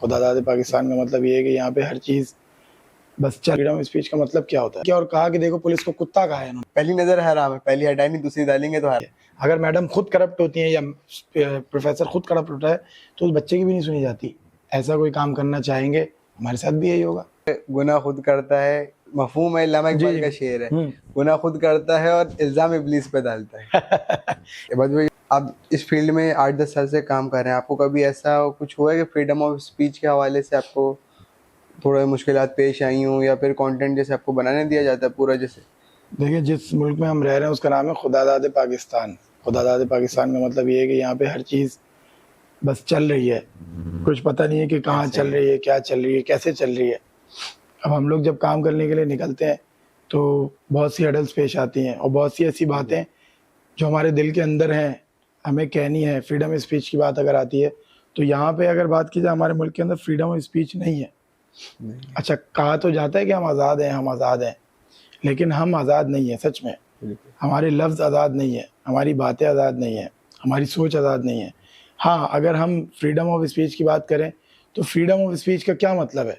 खुदा दाद पाकिस्तान का मतलब ये है कि यहाँ पे हर चीज़ बस चल। फ्रीडम ऑफ स्पीच का मतलब क्या होता है क्या, और कहा कि देखो पुलिस को कुत्ता कहा है इन्होंने। पहली नजर हराम है, पहली हटाई नहीं दूसरी डालेंगे तो हराम। अगर मैडम खुद करप्ट होती हैं या प्रोफेसर खुद करप्ट होता है तो उस बच्चे की भी नहीं सुनी जाती। ऐसा कोई काम करना चाहेंगे, हमारे साथ भी यही होगा। गुनाह खुद करता है, मफहूम है, इल्लामा इकबाल का शेर है, गुनाह खुद करता है और इल्जाम इब्लीस पे डालता है। बस भाई आप इस फील्ड में 8-10 साल से काम कर रहे हैं, आपको कभी ऐसा कुछ हुआ है कि फ्रीडम ऑफ स्पीच के हवाले से आपको थोड़ा मुश्किलात पेश आई हों, या फिर कंटेंट जैसे आपको बनाने दिया जाता है पूरा? जैसे देखिए, जिस मुल्क में हम रह रहे हैं उसका नाम है खुदा दाद पाकिस्तान। खुदा दाद पाकिस्तान का मतलब ये है कि यहाँ पे हर चीज़ बस चल रही है, कुछ पता नहीं है कि कहाँ चल रही है, क्या चल रही है, कैसे चल रही है। अब हम लोग जब काम करने के लिए निकलते हैं तो बहुत सी हडल्स पेश आती हैं और बहुत सी ऐसी बातें जो हमारे दिल के अंदर हैं हमें कहनी है। फ्रीडम ऑफ स्पीच की बात अगर आती है तो यहाँ पे अगर बात की जाए, हमारे मुल्क के अंदर फ्रीडम ऑफ स्पीच नहीं है। अच्छा, कहा तो जाता है कि हम आज़ाद हैं, हम आज़ाद हैं, लेकिन हम आज़ाद नहीं है सच में। हमारे लफ्ज़ आज़ाद नहीं है, हमारी बातें आज़ाद नहीं है, हमारी सोच आज़ाद नहीं है। हाँ, अगर हम फ्रीडम ऑफ स्पीच की बात करें तो फ्रीडम ऑफ स्पीच का क्या मतलब है?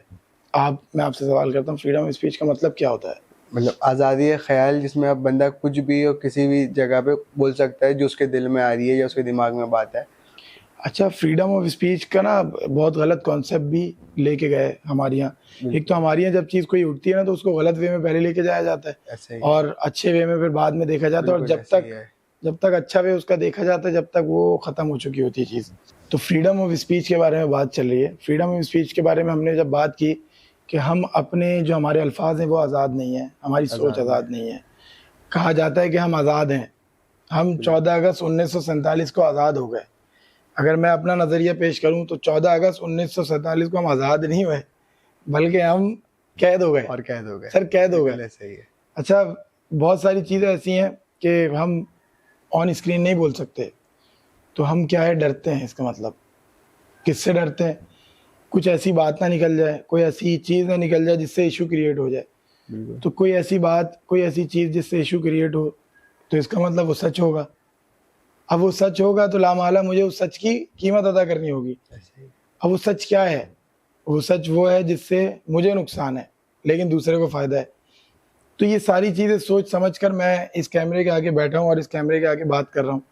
मैं आपसे सवाल करता हूँ, फ्रीडम ऑफ स्पीच का मतलब क्या होता है? मतलब आज़ादी है ख्याल, जिसमें अब बंदा कुछ भी और किसी भी जगह पे बोल सकता है जो उसके दिल में आ रही है या उसके दिमाग में बात है। अच्छा, फ्रीडम ऑफ स्पीच का ना बहुत गलत कॉन्सेप्ट भी लेके गए हमारे यहाँ। एक तो हमारे यहाँ जब चीज़ कोई उठती है ना तो उसको गलत वे में पहले लेके जाया जाता है और अच्छे वे में फिर बाद में देखा जाता है, और जब तक अच्छा वे उसका देखा जाता है जब तक वो ख़त्म हो चुकी होती है चीज़। तो फ्रीडम ऑफ स्पीच के बारे में बात चल रही है। फ्रीडम ऑफ स्पीच के बारे में हमने जब बात की कि हम अपने जो हमारे अल्फाज हैं वो आज़ाद नहीं है, हमारी सोच आज़ाद नहीं है। कहा जाता है कि हम आज़ाद हैं, हम 14 अगस्त 1947 को आज़ाद हो गए। अगर मैं अपना नज़रिया पेश करूं तो 14 अगस्त 1947 को हम आज़ाद नहीं हुए, बल्कि हम कैद हो गए। और कैद हो गए सर, कैद हो गए। सही है। अच्छा, बहुत सारी चीज़ें ऐसी हैं कि हम ऑन स्क्रीन नहीं बोल सकते, तो हम क्या है, डरते हैं। इसका मतलब किससे डरते हैं? कुछ ऐसी बात ना निकल जाए, कोई ऐसी चीज़ ना निकल जाए जिससे इशू क्रिएट हो जाए। तो कोई ऐसी बात, कोई ऐसी चीज़ जिससे इशू क्रिएट हो तो इसका मतलब वो सच होगा। अब वो सच होगा तो लामाला मुझे उस सच की कीमत अदा करनी होगी। अब वो सच क्या है? वो सच वो है जिससे मुझे नुकसान है लेकिन दूसरे को फ़ायदा है। तो ये सारी चीज़ें सोच समझ कर मैं इस कैमरे के आगे बैठा हूँ और इस कैमरे के आगे बात कर रहा हूँ।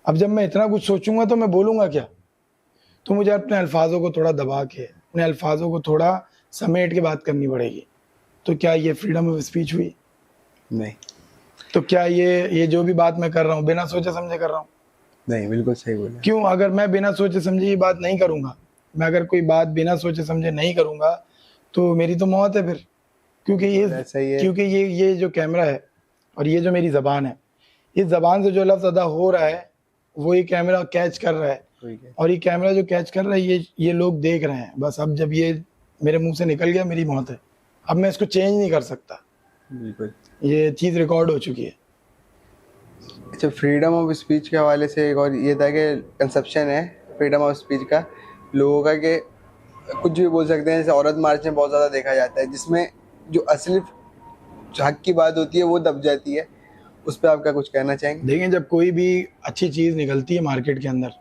अब जब मैं इतना कुछ सोचूंगा तो मैं बोलूँगा क्या? तो मुझे अपने अल्फाजों को थोड़ा दबा के, अपने अल्फाजों को थोड़ा समेट के बात करनी पड़ेगी। तो क्या ये फ्रीडम ऑफ स्पीच हुई? नहीं। तो क्या ये जो भी बात मैं कर रहा हूँ बिना सोचे समझे कर रहा हूँ? नहीं, बिल्कुल सही बोला। क्यों? अगर मैं बिना सोचे समझे ये बात नहीं करूँगा, मैं अगर कोई बात बिना सोचे समझे नहीं करूँगा तो मेरी तो मौत है फिर। क्योंकि ये जो कैमरा है और ये जो मेरी ज़बान है, इस ज़बान से जो लफ्ज़ अदा हो रहा है वो ये कैमरा कैच कर रहा है, और ये कैमरा जो कैच कर रहा है ये लोग देख रहे हैं। बस अब जब ये मेरे मुंह से निकल गया, मेरी मौत है। अब मैं इसको चेंज नहीं कर सकता, बिल्कुल ये चीज़ रिकॉर्ड हो चुकी है। अच्छा, फ्रीडम ऑफ स्पीच के हवाले से एक और ये था कि कंसेप्शन है फ्रीडम ऑफ स्पीच का लोगों का कि कुछ भी बोल सकते हैं। जैसे औरत मार्च में बहुत ज़्यादा देखा जाता है जिसमें जो असली हक की बात होती है वो दब जाती है। उस पर आप क्या कुछ कहना चाहेंगे? देखें, जब कोई भी अच्छी चीज़ निकलती है मार्केट के अंदर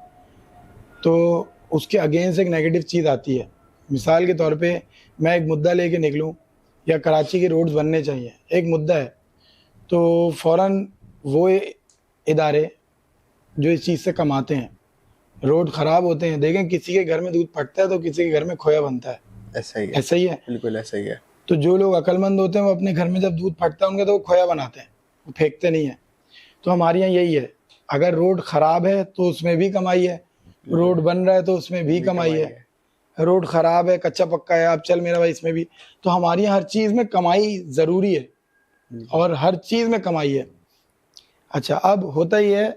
तो उसके अगेंस्ट एक नेगेटिव चीज़ आती है। मिसाल के तौर पे मैं एक मुद्दा लेके निकलूं, या कराची के रोड्स बनने चाहिए, एक मुद्दा है, तो फ़ौरन वो इदारे जो इस चीज़ से कमाते हैं, रोड ख़राब होते हैं। देखें, किसी के घर में दूध फटता है तो किसी के घर में खोया बनता है। ऐसा ही है। बिल्कुल ऐसा ही है। तो जो लोग अक्लमंद होते हैं वो अपने घर में जब दूध फटता है उनके तो वो खोया बनाते हैं, वो फेंकते नहीं है। तो हमारे यहाँ यही है, अगर रोड ख़राब है तो उसमें भी कमाई है, रोड बन रहा है तो उसमें भी कमाई है। रोड ख़राब है, कच्चा पक्का है, आप चल मेरा भाई, इसमें भी। तो हमारे यहाँ हर चीज़ में कमाई ज़रूरी है और हर चीज़ में कमाई है। अच्छा, अब होता ही है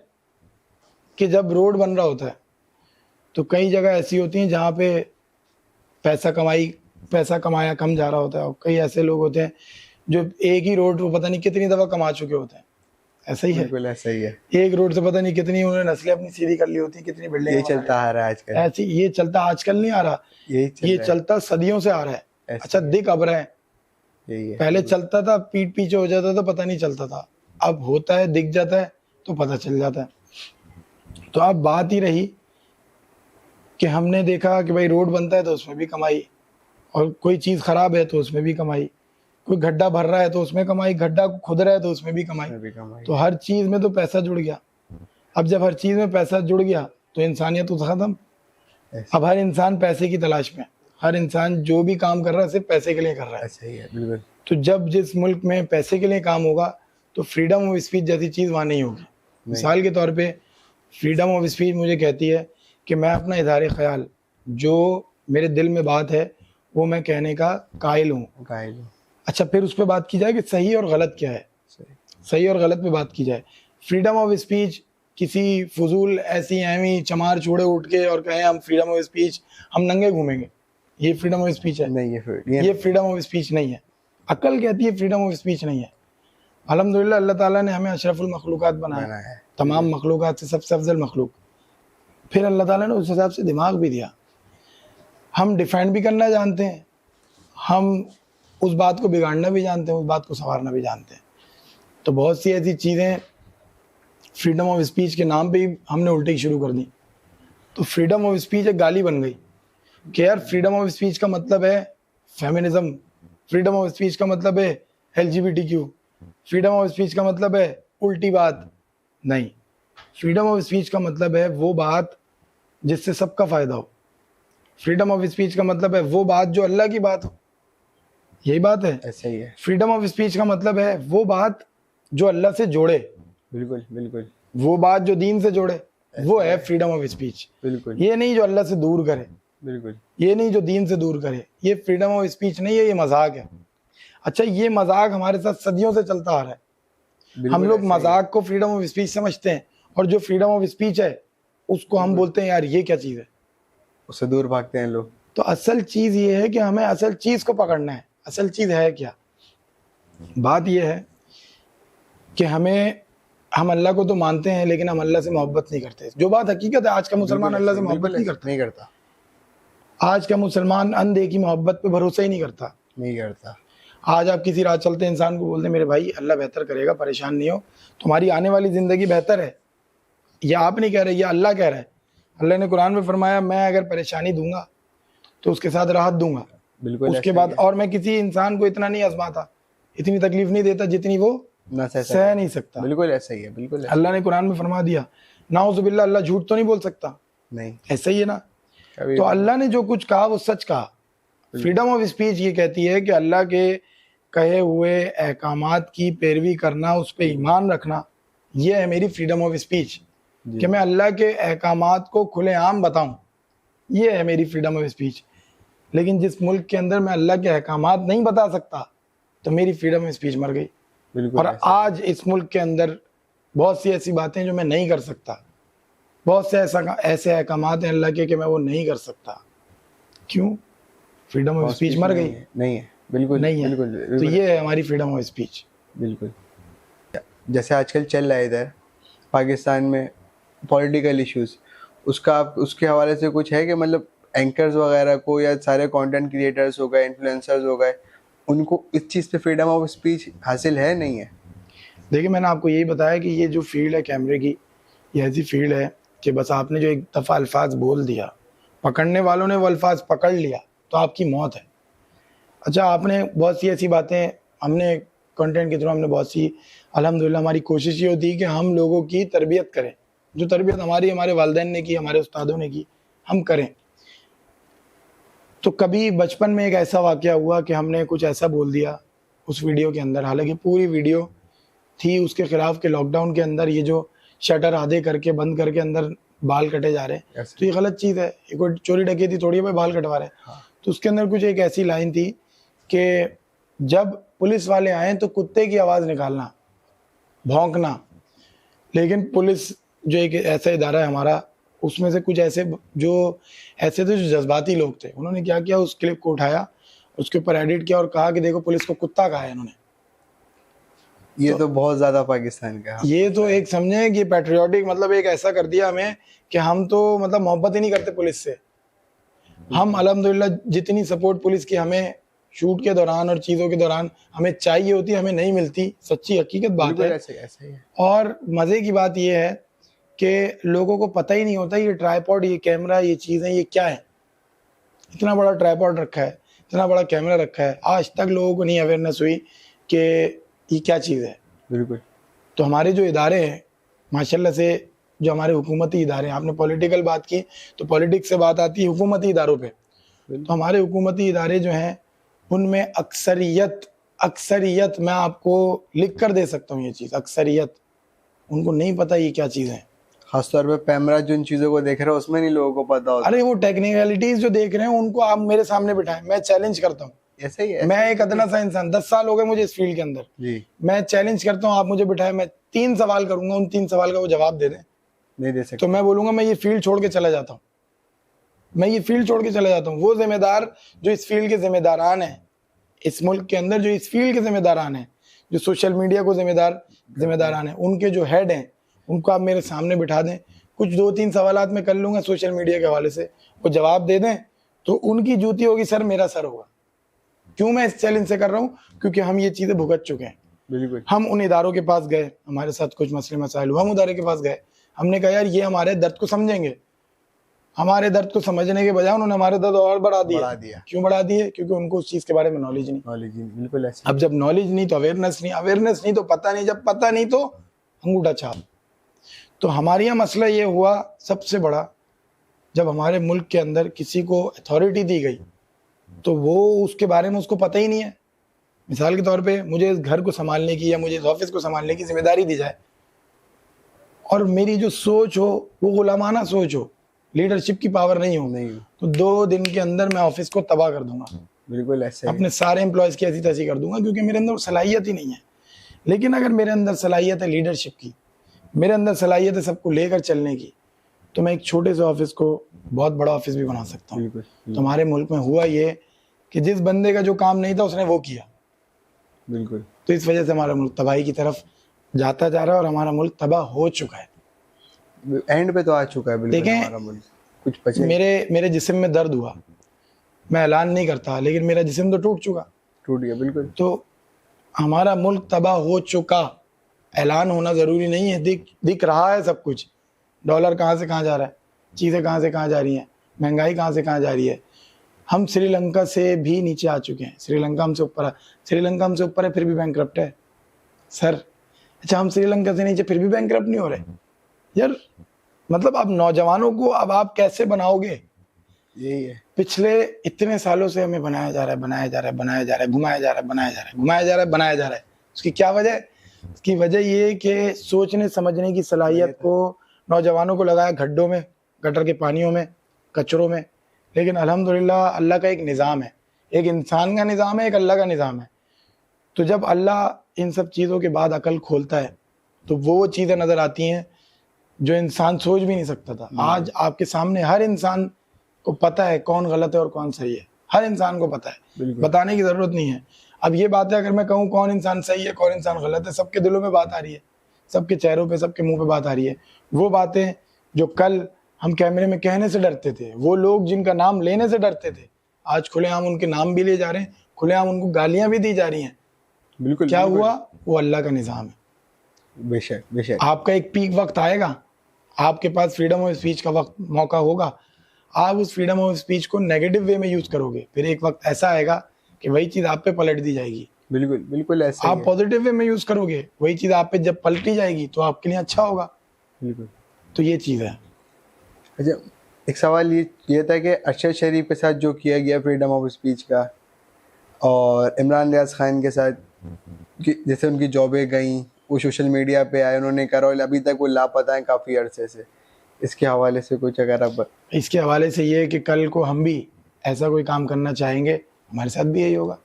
कि जब रोड बन रहा होता है तो कई जगह ऐसी होती हैं जहाँ पे पैसा कमाया कम जा रहा होता है, और कई ऐसे लोग होते हैं जो एक ही रोड को पता नहीं कितनी दफ़ा कमा चुके होते हैं। ऐसा ही है। बिल्कुल ऐसा ही है। एक रोड से पता नहीं कितनी उन्होंने नस्लें अपनी सीधी कर ली होती हैं, कितनी बिल्डिंग। ये चलता आ रहा है आजकल। ऐसी ये चलता आजकल नहीं आ रहा, ये चलता सदियों से आ रहा है। अच्छा, दिख अब रहा है, पहले चलता था पीठ पीछे हो जाता था, पता नहीं चलता था, अब होता है, दिख जाता है तो पता चल जाता है। तो अब बात ही रही कि हमने देखा कि भाई रोड बनता है तो उसमें भी कमाई, और कोई चीज़ खराब है तो उसमें भी कमाई, कोई गड्ढा भर रहा है तो उसमें कमाई, गड्ढा खुद रहा है तो उसमें भी कमाई। तो हर चीज़ में तो पैसा जुड़ गया। अब जब हर चीज़ में पैसा जुड़ गया तो इंसानियत तो खत्म। अब हर इंसान पैसे की तलाश में, हर इंसान जो भी काम कर रहा है सिर्फ पैसे के लिए कर रहा है। सही है, बिल्कुल। तो जब जिस मुल्क में पैसे के लिए काम होगा तो फ्रीडम ऑफ स्पीच जैसी चीज़ वहाँ नहीं होगी। मिसाल के तौर पे फ्रीडम ऑफ स्पीच मुझे कहती है कि मैं अपना इज़हार ख्याल, जो मेरे दिल में बात है वो मैं कहने का कायल हूँ। अच्छा, फिर उस पर बात की जाए कि सही और गलत क्या है, सही और गलत पे बात की जाए। फ्रीडम ऑफ स्पीच किसी फजूल ऐसी एवी चमार छोड़े उठ के और कहें हम फ्रीडम ऑफ स्पीच, हम नंगे घूमेंगे, ये फ्रीडम ऑफ स्पीच है? नहीं, ये फ्रीडम ऑफ स्पीच नहीं है। अकल कहती है फ्रीडम ऑफ स्पीच नहीं है। अल्हम्दुलिल्लाह अल्लाह ताला ने हमें अशरफुल मखलूक़ात बनाया है, तमाम मखलूक़ात से सबसे अफजल मखलूक। फिर अल्लाह ताला ने उस हिसाब से दिमाग भी दिया। हम डिफेंड भी करना जानते हैं, हम उस बात को बिगाड़ना भी जानते हैं, उस बात को संवारना भी जानते हैं। तो बहुत सी ऐसी चीज़ें फ्रीडम ऑफ स्पीच के नाम पे ही हमने उल्टी शुरू कर दी। तो फ्रीडम ऑफ स्पीच एक गाली बन गई कि यार फ्रीडम ऑफ स्पीच का मतलब है फेमिनिज्म, फ्रीडम ऑफ स्पीच का मतलब है LGBTQ, फ्रीडम ऑफ स्पीच का मतलब है उल्टी बात। नहीं, फ्रीडम ऑफ स्पीच का मतलब है वो बात जिससे सबका फ़ायदा हो। फ्रीडम ऑफ स्पीच का मतलब है वो बात जो अल्लाह की बात हो, यही बात है। ऐसा ही है। फ्रीडम ऑफ स्पीच का मतलब है वो बात जो अल्लाह से जोड़े, बिल्कुल बिल्कुल, वो बात जो दीन से जोड़े, वो है फ्रीडम ऑफ स्पीच। बिल्कुल, ये नहीं जो अल्लाह से दूर करे, बिल्कुल, ये नहीं जो दीन से दूर करे, ये फ्रीडम ऑफ स्पीच नहीं है, ये मजाक है। अच्छा, ये मजाक हमारे साथ सदियों से चलता आ रहा है। हम लोग मजाक को फ्रीडम ऑफ स्पीच समझते हैं, और जो फ्रीडम ऑफ स्पीच है उसको हम बोलते हैं यार ये क्या चीज़ है, उससे दूर भागते हैं लोग। तो असल चीज़ ये है कि हमें असल चीज़ को पकड़ना है। असल चीज़ है क्या? बात ये है कि हम अल्लाह को तो मानते हैं लेकिन हम अल्लाह से मोहब्बत नहीं करते। जो बात हकीकत है, आज का मुसलमान अल्लाह से मोहब्बत नहीं करता। आज का मुसलमान अंधे की मोहब्बत पे भरोसा ही नहीं करता। आज आप किसी राह चलते इंसान को बोलते मेरे भाई अल्लाह बेहतर करेगा, परेशान नहीं हो, तुम्हारी आने वाली ज़िंदगी बेहतर है। यह आप नहीं कह रहे, यह अल्लाह कह रहा है। अल्लाह ने कुरान में फरमाया मैं अगर परेशानी दूंगा तो उसके साथ राहत दूंगा। बिल्कुल। उसके बाद और मैं किसी इंसान को इतना नहीं आजमाता, इतनी तकलीफ नहीं देता जितनी वो सह नहीं सकता। बिल्कुल ऐसा ही है। बिल्कुल अल्लाह ने कुरान में फरमा दिया, नाउज़ुबिल्लाह, अल्लाह झूठ तो नहीं बोल सकता। नहीं, ऐसा ही है ना। तो अल्लाह ने जो कुछ कहा वो सच कहा। फ्रीडम ऑफ स्पीच ये कहती है कि अल्लाह के कहे हुए अहकामात की पैरवी करना, उस पर ईमान रखना, ये है मेरी फ्रीडम ऑफ स्पीच। कि मैं अल्लाह के अहकामात को खुलेआम बताऊं, ये है मेरी फ्रीडम ऑफ स्पीच। लेकिन जिस मुल्क के अंदर मैं अल्लाह के अहकामात नहीं बता सकता तो मेरी फ्रीडम ऑफ स्पीच मर गई। और आज इस मुल्क के अंदर बहुत सी ऐसी बातें जो मैं नहीं कर सकता, बहुत से ऐसे अहकामात हैं अल्लाह के कि मैं वो नहीं कर सकता। क्यों? फ्रीडम ऑफ स्पीच मर गई। नहीं है, बिल्कुल नहीं है। तो ये है हमारी फ्रीडम ऑफ स्पीच। बिल्कुल। जैसे आजकल चल रहा है इधर पाकिस्तान में पॉलिटिकल इश्यूज, उसका आप उसके हवाले से कुछ है कि मतलब एंकर्स वगैरह को या सारे कंटेंट क्रिएटर्स हो गए, इन्फ्लुएंसर्स हो गए, उनको इस चीज़ पे फ्रीडम ऑफ स्पीच हासिल है नहीं है? देखिए, मैंने आपको यही बताया कि ये जो फील्ड है कैमरे की, ये ऐसी फील्ड है कि बस आपने जो एक दफ़ा अल्फाज बोल दिया, पकड़ने वालों ने वो अल्फाज पकड़ लिया तो आपकी मौत है। अच्छा, आपने बहुत सी ऐसी बातें, हमने कंटेंट के थ्रू हमने बहुत सी, अल्हम्दुलिल्लाह हमारी कोशिश ये होती है कि हम लोगों की तरबियत करें, जो तरबियत हमारे वालिदैन ने की, हमारे उस्तादों ने की, हम करें। तो कभी बचपन में एक ऐसा वाक़या हुआ कि हमने कुछ ऐसा बोल दिया उस वीडियो के अंदर, हालांकि पूरी वीडियो थी उसके ख़िलाफ़ के लॉकडाउन के अंदर ये जो शटर आधे करके बंद करके अंदर बाल कटे जा रहे हैं, तो ये गलत चीज़ है। ये कोई चोरी डकैती थोड़ी है भाई बाल कटवा रहे हैं। हाँ। तो उसके अंदर कुछ एक ऐसी लाइन थी कि जब पुलिस वाले आए तो कुत्ते की आवाज़ निकालना, भौंकना। लेकिन पुलिस जो एक ऐसा इदारा है हमारा, उसमें से कुछ ऐसे थे जो जज्बाती लोग थे, उन्होंने क्या किया, उस क्लिप को उठाया, उसके ऊपर एडिट किया और कहा कि देखो पुलिस को कुत्ता कहा है इन्होंने। ये तो बहुत ज़्यादा पाकिस्तान का, ये तो एक समझे कि पैट्रियोटिक, मतलब एक ऐसा कर दिया हमें कि हम तो मतलब मोहब्बत ही नहीं करते पुलिस से। हम अल्हम्दुलिल्लाह जितनी सपोर्ट पुलिस की हमें शूट के दौरान और चीज़ों के दौरान हमें चाहिए होती, हमें नहीं मिलती। सच्ची हकीकत बात है। ऐसे ही है। और मज़े की बात यह है कि लोगों को पता ही नहीं होता ये ट्राइपॉड, ये कैमरा, ये चीज़ें, ये क्या है। इतना बड़ा ट्राइपॉड रखा है, इतना बड़ा कैमरा रखा है, आज तक लोगों को नहीं अवेयरनेस हुई कि ये क्या चीज़ है। बिल्कुल। तो हमारे जो इदारे हैं माशाल्लाह से, जो हमारे हुकूमती इदारे हैं, आपने पॉलिटिकल बात की तो पॉलिटिक्स से बात आती है हुकूमती इदारों पे। तो हमारे हुकूमती इदारे जो हैं उनमें अक्सरियत मैं आपको लिख कर दे सकता हूँ ये चीज़, अक्सरियत उनको नहीं पता ये क्या चीज़ है। खासतौर पे कैमरा जिन चीज़ों को देख रहे हो उसमें नहीं लोगों को पता होता। अरे वो टेक्निकलिटीज जो देख रहे हैं उनको आप मेरे सामने बिठाएं, मैं चैलेंज करता हूँ। ऐसे ही है। मैं एक अदना सा इंसान, 10 साल हो गए मुझे इस फील्ड के अंदर जी। मैं चैलेंज करता हूँ, आप मुझे बिठाए, मैं 3 सवाल करूंगा, उन 3 सवाल का वो जवाब दे दें, नहीं दे सकते तो मैं बोलूंगा मैं ये फील्ड छोड़ के चला जाता हूँ, मैं ये फील्ड छोड़ के चला जाता हूँ। वो जिम्मेदार जो इस फील्ड के जिम्मेदारान हैं, इस मुल्क के अंदर जो इस फील्ड के जिम्मेदारान हैं, जो सोशल मीडिया को जिम्मेदारान हैं, उनके जो हेड हैं उनको आप मेरे सामने बिठा दें, कुछ 2-3 सवालात मैं कर लूंगा सोशल मीडिया के हवाले से, वो जवाब दे दें तो उनकी जूती होगी सर, मेरा सर होगा। क्यों मैं इस चैलेंज से कर रहा हूँ? क्योंकि हम ये चीज़ें भुगत चुके हैं। बिल्कुल। हम उन इदारों के पास गए, हमारे साथ कुछ मसले मसाइल हुआ, हम उदारे के पास गए, हमने कहा यार ये हमारे दर्द को समझेंगे। हमारे दर्द को समझने के बजाय उन्होंने हमारे दर्द और बढ़ा दिया। क्यों बढ़ा दिए? क्योंकि उनको उस चीज़ के बारे में नॉलेज नहीं। बिल्कुल ऐसे। अब जब नॉलेज नहीं तो अवेयरनेस नहीं तो पता नहीं, जब पता नहीं तो अंगूठा छाप। तो हमारे यहाँ मसला ये हुआ सबसे बड़ा, जब हमारे मुल्क के अंदर किसी को अथॉरिटी दी गई तो वो उसके बारे में उसको पता ही नहीं है। मिसाल के तौर पे मुझे इस घर को संभालने की या मुझे इस ऑफिस को संभालने की जिम्मेदारी दी जाए और मेरी जो सोच हो वो गुलामाना सोच हो, लीडरशिप की पावर नहीं हो, तो 2 दिन के अंदर मैं ऑफिस को तबाह कर दूंगा। बिल्कुल ऐसे। अपने सारे एम्प्लॉयज़ की ऐसी तैसी कर दूंगा, क्योंकि मेरे अंदर सलाहियत ही नहीं है। लेकिन अगर मेरे अंदर सलाहियत है लीडरशिप की, मेरे अंदर सलाहियत है सबको लेकर चलने की, तो मैं एक छोटे से ऑफिस को बहुत बड़ा ऑफिस भी बना सकता हूँ। तो हमारे मुल्क में हुआ ये कि जिस बंदे का जो काम नहीं था उसने वो किया। बिल्कुल। तो इस वजह से हमारा मुल्क तबाही की तरफ जाता जा रहा है और हमारा मुल्क तबाह हो चुका है, एंड पे तो आ चुका है। बिल्कुल हमारा मुल्क कुछ बचे। मेरे जिस्म में दर्द हुआ, मैं ऐलान नहीं करता, लेकिन मेरा जिस्म तो टूट गया। बिल्कुल। तो हमारा मुल्क तबाह हो चुका, ऐलान होना ज़रूरी नहीं है, दिख रहा है सब कुछ। डॉलर कहाँ से कहाँ जा रहा है, चीज़ें कहाँ से कहाँ जा रही हैं, महंगाई कहाँ से कहाँ जा रही है। हम श्रीलंका से भी नीचे आ चुके हैं, श्रीलंका हमसे ऊपर है। श्रीलंका हमसे ऊपर है फिर भी बैंकरप्ट है सर। अच्छा, हम श्रीलंका से नीचे फिर भी बैंकरप्ट नहीं हो रहे यार। मतलब अब नौजवानों को अब आप कैसे बनाओगे? यही है, पिछले इतने सालों से हमें बनाया जा रहा है, घुमाया जा रहा है। उसकी क्या वजह है? उसकी वजह ये कि सोचने समझने की सलाहियत को नौजवानों को लगाया गड्ढों में, गटर के पानियों में, कचरों में। लेकिन अल्हम्दुलिल्लाह अल्लाह का एक निज़ाम है, एक इंसान का निज़ाम है, एक अल्लाह का निज़ाम है। तो जब अल्लाह इन सब चीज़ों के बाद अकल खोलता है तो वो चीज़ें नज़र आती हैं जो इंसान सोच भी नहीं सकता था। आज आपके सामने हर इंसान को पता है कौन गलत है और कौन सही है, हर इंसान को पता है, बताने की ज़रूरत नहीं है। अब ये बात है, अगर मैं कहूँ कौन इंसान सही है कौन इंसान गलत है, सबके दिलों में बात आ रही है, सबके चेहरों पे, सबके मुंह पे बात आ रही है। वो बातें जो कल हम कैमरे में कहने से डरते थे, वो लोग जिनका नाम लेने से डरते थे, आज खुलेआम उनके नाम भी लिए जा रहे हैं, खुलेआम उनको गालियां भी दी जा रही हैं। बिल्कुल। क्या हुआ? वो अल्लाह का निज़ाम है। बेशक। आपका एक पीक वक्त आएगा, आपके पास फ्रीडम ऑफ स्पीच का वक्त मौका होगा, आप उस फ्रीडम ऑफ स्पीच को नेगेटिव वे में यूज करोगे, फिर एक वक्त ऐसा आएगा कि वही चीज़ आप पे पलट दी जाएगी। बिल्कुल ऐसा। आप पॉजिटिव वे में यूज करोगे, वही चीज़ आप पे जब पलटी जाएगी तो आपके लिए अच्छा होगा। बिल्कुल। तो ये चीज़ है। अच्छा, एक सवाल ये था कि अरशद शरीफ के साथ जो किया गया फ्रीडम ऑफ स्पीच का, और इमरान रियाज खान के साथ जैसे उनकी जॉबें गई, वो सोशल मीडिया पे आए, उन्होंने करा और अभी तक वो लापता हैं काफ़ी अरसे से, इसके हवाले से कुछ अगर आप? इसके हवाले से ये कि कल को हम भी ऐसा कोई काम करना चाहेंगे, हमारे साथ भी यही होगा।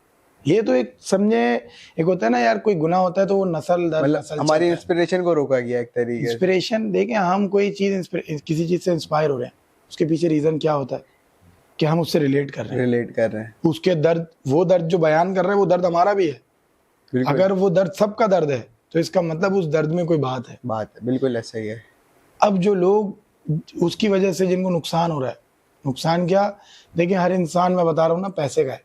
ये तो एक समझे, एक होता है ना यार, कोई गुनाह होता है तो वो नस्ल दर नस्ल हमारी इंस्पिरेशन को रोका गया एक तरीके से। इंस्पिरेशन देखें, हम कोई चीज़ किसी चीज़ से इंस्पायर हो रहे हैं, उसके पीछे रीज़न क्या होता है कि हम उससे रिलेट कर रहे हैं। उसके दर्द, वो दर्द जो बयान कर रहे हैं वो दर्द हमारा भी है। अगर वो दर्द सबका दर्द है तो इसका मतलब उस दर्द में कोई बात है। बिल्कुल ऐसा ही है। अब जो लोग उसकी वजह से जिनको नुकसान हो रहा है, नुकसान क्या? देखिए, हर इंसान, मैं बता रहा हूँ ना, पैसे का है।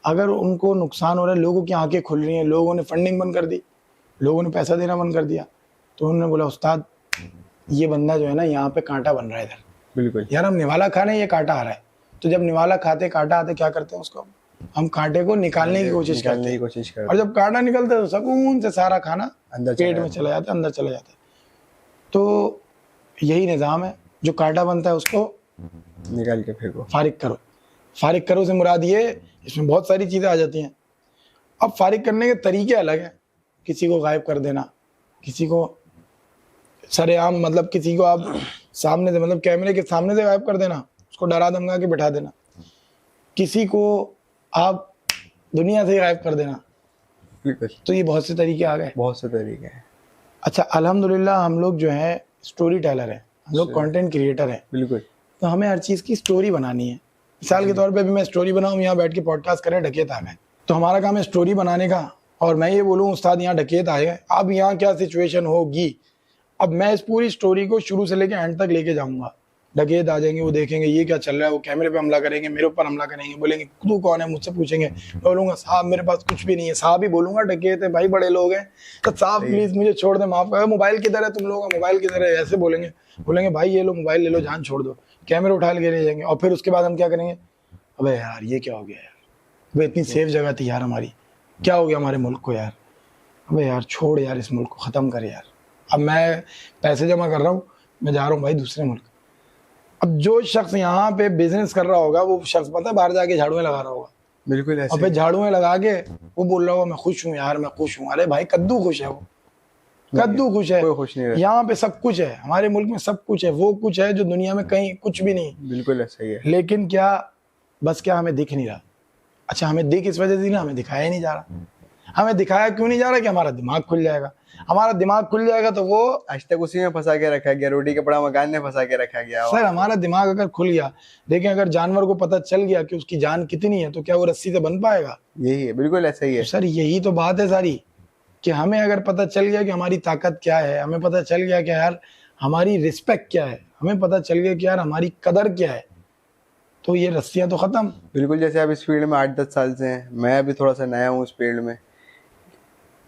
अगर उनको नुकसान हो रहा है, लोगों की आंखें खुल रही हैं, लोगों ने फंडिंग बंद कर दी, लोगों ने पैसा देना बंद कर दिया, तो उन्होंने बोला उस्ताद ये बंदा जो है ना यहाँ पे कांटा बन रहा है इधर, बिल्कुल यार हम निवाला खा रहे हैं, ये कांटा आ रहा है। तो जब निवाला खाते कांटा आते क्या करते हैं, उसको हम कांटे को निकालने की कोशिश करते हैं, और जब कांटा निकलता है तो सुकून से सारा खाना अंदर पेट में चला जाता है, अंदर चला जाता है। तो यही निज़ाम है, जो कांटा बनता है उसको निकाल के फेंको, फारिग करो। फारिग करो से मुराद ये, इसमें बहुत सारी चीज़ें आ जाती हैं। अब फारिग करने के तरीके अलग हैं, किसी को गायब कर देना, किसी को सरेआम मतलब किसी को आप सामने से मतलब कैमरे के सामने से गायब कर देना, उसको डरा धमका के बिठा देना, किसी को आप दुनिया से गायब कर देना। बिल्कुल। तो ये बहुत से तरीके आ गए, बहुत से तरीके हैं। अच्छा अल्हम्दुलिल्लाह हम लोग जो है स्टोरी टेलर हैं, हम लोग कंटेंट क्रिएटर हैं। बिल्कुल। तो हमें हर चीज़ की स्टोरी बनानी है। मिसाल के तौर पे भी मैं स्टोरी बनाऊँ, यहाँ बैठ के पॉडकास्ट करें डकैत आ गए, तो हमारा काम है स्टोरी बनाने का, और मैं ये बोलूँ उस्ताद यहाँ डकैत आए हैं, अब यहाँ क्या सिचुएशन होगी, अब मैं इस पूरी स्टोरी को शुरू से लेके एंड तक लेके जाऊँगा। डकैत आ जाएंगे, वो देखेंगे ये क्या चल रहा है, वो कैमरे पे हमला करेंगे, मेरे ऊपर हमला करेंगे, बोलेंगे तू कौन है, मुझसे पूछेंगे, मैं बोलूँगा साहब मेरे पास कुछ भी नहीं है, साहब ही बोलूँगा, डकैत है भाई, बड़े लोग हैं तो साहब प्लीज़ मुझे छोड़ दे, माफ़ कर, मोबाइल किधर है तुम लोगों का, मोबाइल किधर है, ऐसे बोलेंगे। बोलेंगे भाई ये लो मोबाइल ले लो, जान छोड़ दो, कैमरे उठा के ले जाएंगे। और फिर उसके बाद हम क्या करेंगे, अबे यार ये क्या हो गया यार, अबे इतनी सेफ जगह थी यार हमारी, क्या हो गया हमारे मुल्क को यार, अबे यार छोड़ यार, इस मुल्क को ख़त्म कर यार। अब मैं पैसे जमा कर रहा हूँ, मैं जा रहा हूँ भाई दूसरे मुल्क। अब जो शख्स यहाँ पे बिजनेस कर रहा होगा, वो शख्स पता है बाहर जाके झाड़ुएं लगा रहा होगा, बिल्कुल ऐसे। और फिर झाड़ुएं लगा के वो बोल रहा होगा मैं खुश हूँ यार, मैं खुश हूँ। अरे भाई कद्दू खुश है, वो कद्दू खुश है, कोई खुश नहीं है। यहाँ पे सब कुछ है, हमारे मुल्क में सब कुछ है, वो कुछ है जो दुनिया में कहीं कुछ भी नहीं। बिल्कुल ऐसा ही है। लेकिन क्या बस क्या हमें दिख नहीं रहा। अच्छा हमें दिख इस वजह से ना, हमें दिखाया ही नहीं जा रहा। हमें दिखाया क्यों नहीं जा रहा कि हमारा दिमाग खुल जाएगा, हमारा दिमाग खुल जाएगा तो वो आज तक उसी में फंसा के रखा गया, रोटी कपड़ा मकान में फंसा के रखा गया। सर हमारा दिमाग अगर खुल गया, देखें अगर जानवर को पता चल गया कि उसकी जान कितनी है, तो क्या वो रस्सी से बंध पाएगा? यही है, बिल्कुल ऐसा ही है। तो सर यही तो बात है सारी, कि हमें अगर पता चल गया कि हमारी ताकत क्या है, हमें पता चल गया कि यार हमारी रिस्पेक्ट क्या है, हमें पता चल गया कि यार हमारी कदर क्या है, तो ये रस्सियां तो खत्म। बिल्कुल। जैसे आप इस फील्ड में 8-10 साल से हैं, मैं अभी थोड़ा सा नया हूँ इस फील्ड में।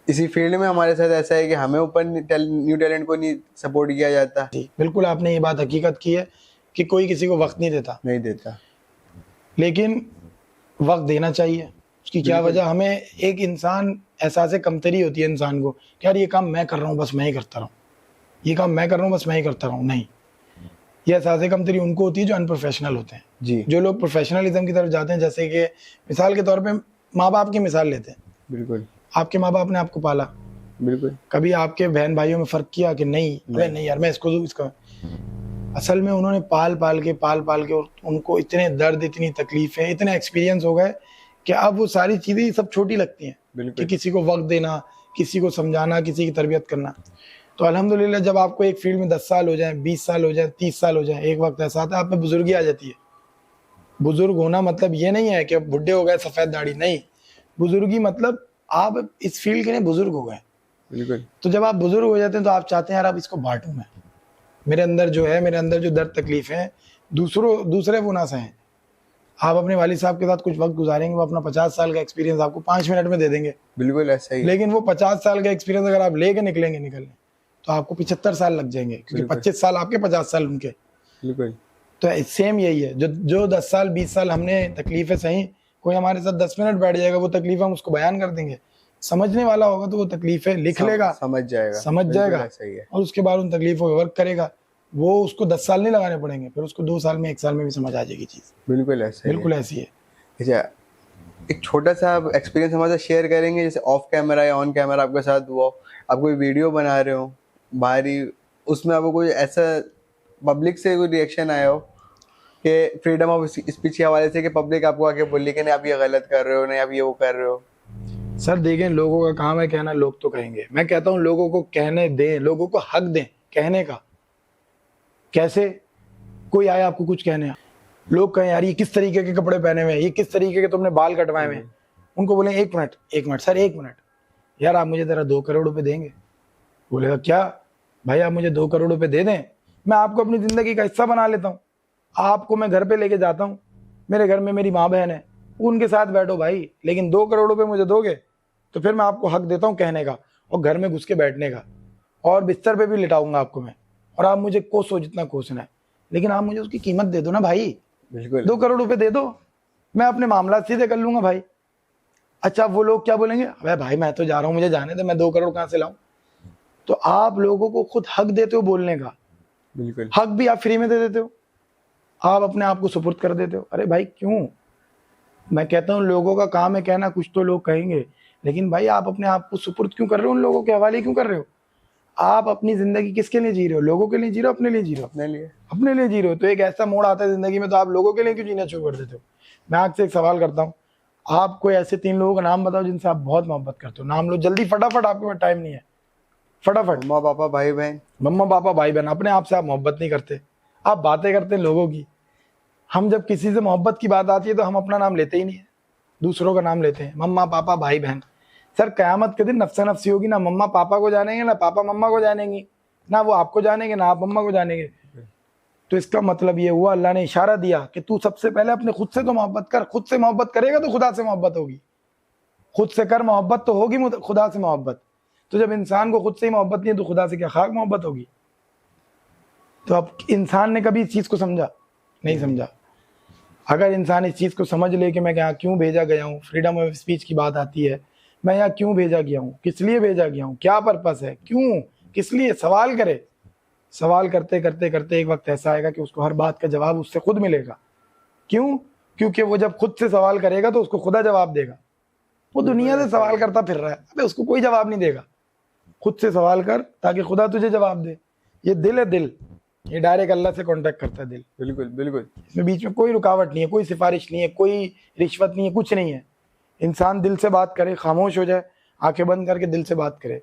इसी फील्ड में हमारे साथ ऐसा है कि हमें ऊपर न्यू टैलेंट को नहीं सपोर्ट किया जाता। जी बिल्कुल, आपने ये बात हकीकत की है कि कोई किसी को वक्त नहीं देता, लेकिन वक्त देना चाहिए। उसकी क्या वजह, हमें एक इंसान एहसास कमतरी होती है इंसान को कि यार ये काम मैं कर रहा हूँ बस मैं ही करता रहूँ, ये काम मैं कर रहा हूँ बस मैं ही करता रहूँ। नहीं, ये एहसास कमतरी उनको होती है जो अनप्रोफेशनल होते हैं जी। जो लोग प्रोफेशनलिज्म की तरफ जाते हैं, जैसे कि मिसाल के तौर पे माँ बाप की मिसाल लेते हैं। बिल्कुल। आपके माँ बाप ने आपको पाला, बिल्कुल। कभी आपके बहन भाइयों में फ़र्क किया कि नहीं अरे नहीं यार मैं इसको दूँ इसका, असल में उन्होंने पाल पाल के उनको इतने दर्द, इतनी तकलीफ़ें, इतने एक्सपीरियंस हो गए कि अब वो सारी चीज़ें सब छोटी लगती हैं कि किसी को वक्त देना, किसी को समझाना, किसी की तरबियत करना। तो अल्हम्दुलिल्लाह जब आपको एक फील्ड में 10 साल हो जाए, 20 साल हो जाए, 30 साल हो जाए, एक वक्त ऐसा आता है आप में बुजुर्गी आ जाती है। बुजुर्ग होना मतलब ये नहीं है कि अब बुढ़े हो गए सफ़ेद दाढ़ी, नहीं, बुजुर्गी मतलब आप इस फील्ड के लिए बुजुर्ग हो गए। बिल्कुल। तो जब आप बुजुर्ग हो जाते हैं तो आप चाहते हैं यार अब इसको बांटूं मैं, मेरे अंदर जो दर्द तकलीफ है दूसरे वो ना सहें। आप अपने वालिद साहब के साथ कुछ वक्त गुजारेंगे, वो अपना 50 साल का एक्सपीरियंस आपको 5 मिनट में दे देंगे। बिल्कुल ऐसा ही। लेकिन वो 50 साल का एक्सपीरियंस अगर आप लेके निकलने तो आपको 75 साल लग जाएंगे, क्योंकि 25 साल आपके, 50 साल उनके। बिल्कुल। तो सेम यही है, जो 10 साल 20 साल हमने तकलीफें सही, कोई हमारे साथ 10 मिनट बैठ जाएगा, वो तकलीफ हम उसको बयान कर देंगे, समझने वाला होगा तो वो तकलीफें लिख लेगा, समझ जाएगा और उसके बाद उन तकलीफों पर वर्क करेगा। वो उसको 10 साल नहीं लगाने पड़ेंगे, फिर उसको 2 साल में 1 साल में भी समझ आ जाएगी चीज़। बिल्कुल ऐसी है। अच्छा, एक छोटा सा आप एक्सपीरियंस हमारे साथ शेयर करेंगे, जैसे ऑफ कैमरा या ऑन कैमरा आपके साथ हुआ, आप कोई वीडियो बना रहे हो बाहरी, उसमें आपको कोई ऐसा पब्लिक से कोई रिएक्शन आया हो कि फ्रीडम ऑफ स्पीच के हवाले से, कि पब्लिक आपको आके बोली कि नहीं आप ये गलत कर रहे हो, नहीं आप ये वो कर रहे हो? सर देखें, लोगों का काम है कहना, लोग तो कहेंगे। मैं कहता हूँ लोगों को कहने दें, लोगों को हक दें कहने का। कैसे? कोई आया आपको कुछ कहने, लोग कहें यार ये किस तरीके के कपड़े पहने हुए हैं, ये किस तरीके के तुमने बाल कटवाए हुए हैं, उनको बोले एक मिनट सर, 1 मिनट यार, आप मुझे जरा 2 करोड़ रुपए देंगे। बोलेगा क्या भाई, आप मुझे 2 करोड़ रुपए दे दें, मैं आपको अपनी ज़िंदगी का हिस्सा बना लेता हूँ, आपको मैं घर पे लेके जाता हूँ, मेरे घर में मेरी माँ बहन है, उनके साथ बैठो भाई, लेकिन 2 करोड़ रुपए मुझे दोगे तो फिर मैं आपको हक देता हूँ कहने का, और घर में घुस के बैठने का, और बिस्तर पे भी लिटाऊंगा आपको मैं, और आप मुझे कोसो जितना कोसना है, लेकिन आप मुझे उसकी कीमत दे दो ना भाई। बिल्कुल 2 करोड़ रुपए दे दो, मैं अपने मामला सीधे कर लूंगा भाई। अच्छा वो लोग क्या बोलेंगे, अबे भाई मैं तो जा रहा हूँ, मुझे जाने दे, मैं 2 करोड़ कहाँ से लाऊं। तो आप लोगों को खुद हक देते हो बोलने का, बिल्कुल हक भी आप फ्री में दे देते हो, आप अपने आप को सुपुर्द कर देते हो। अरे भाई क्यों, मैं कहता हूँ लोगों का काम है कहना, कुछ तो लोग कहेंगे, लेकिन भाई आप अपने आप को सुपुर्द क्यों कर रहे हो, उन लोगों के हवाले क्यों कर रहे हो। आप अपनी जिंदगी किसके लिए जी रहे हो, लोगों के लिए जी रहे हो, अपने लिए जी रहे हो, अपने लिए जी रहे हो। तो एक ऐसा मोड़ आता है जिंदगी में, तो आप लोगों के लिए क्यों जीना शुरू कर देते हो। मैं आपसे एक सवाल करता हूँ, आप कोई ऐसे 3 लोगों का नाम बताओ जिनसे आप बहुत मोहब्बत करते हो, नाम लो जल्दी फटाफट, आपके पास टाइम नहीं है, फटाफट। मम्मा पापा भाई बहन। मम्मा पापा भाई बहन, अपने आप से आप मोहब्बत नहीं करते, आप बातें करते हैं लोगों की। हम जब किसी से मोहब्बत की बात आती है तो हम अपना नाम लेते ही नहीं है, दूसरों का नाम लेते हैं, मम्मा पापा भाई बहन। सर कयामत के दिन नफ्सा नफ्सी होगी, ना मम्मा पापा को जानेंगे, ना पापा मम्मा को जानेंगी, ना वो आपको जानेंगे, ना आप मम्मा को जानेंगे। तो इसका मतलब ये हुआ, अल्लाह ने इशारा दिया कि तू सबसे पहले अपने खुद से तो मोहब्बत कर, खुद से मोहब्बत करेगा तो खुदा से मोहब्बत होगी, खुद से कर मोहब्बत तो होगी खुदा से मोहब्बत। तो जब इंसान को खुद से ही मोहब्बत नहीं है तो खुदा से क्या खाक मोहब्बत होगी। तो अब इंसान ने कभी इस चीज को समझा नहीं समझा। अगर इंसान इस चीज को समझ ले कि मैं यहाँ क्यों भेजा गया हूँ, फ्रीडम ऑफ स्पीच की बात आती है, मैं यहाँ क्यों भेजा गया हूँ, किस लिए भेजा गया हूँ, क्या पर्पस है, क्यों, किस लिए, सवाल करे। सवाल करते करते करते एक वक्त ऐसा आएगा कि उसको हर बात का जवाब उससे खुद मिलेगा। क्यों, क्योंकि वो जब खुद से सवाल करेगा तो उसको खुदा जवाब देगा। वो दुनिया से सवाल करता फिर रहा है, अबे उसको कोई जवाब नहीं देगा। खुद से सवाल कर ताकि खुदा तुझे जवाब दे। ये दिल है, दिल ये डायरेक्ट अल्लाह से कांटेक्ट करता है दिल। बिल्कुल बिल्कुल, इसमें बीच में कोई रुकावट नहीं है, कोई सिफारिश नहीं है, कोई रिश्वत नहीं है, कुछ नहीं है। इंसान दिल से बात करे, खामोश हो जाए, आंखें बंद करके दिल से बात करे,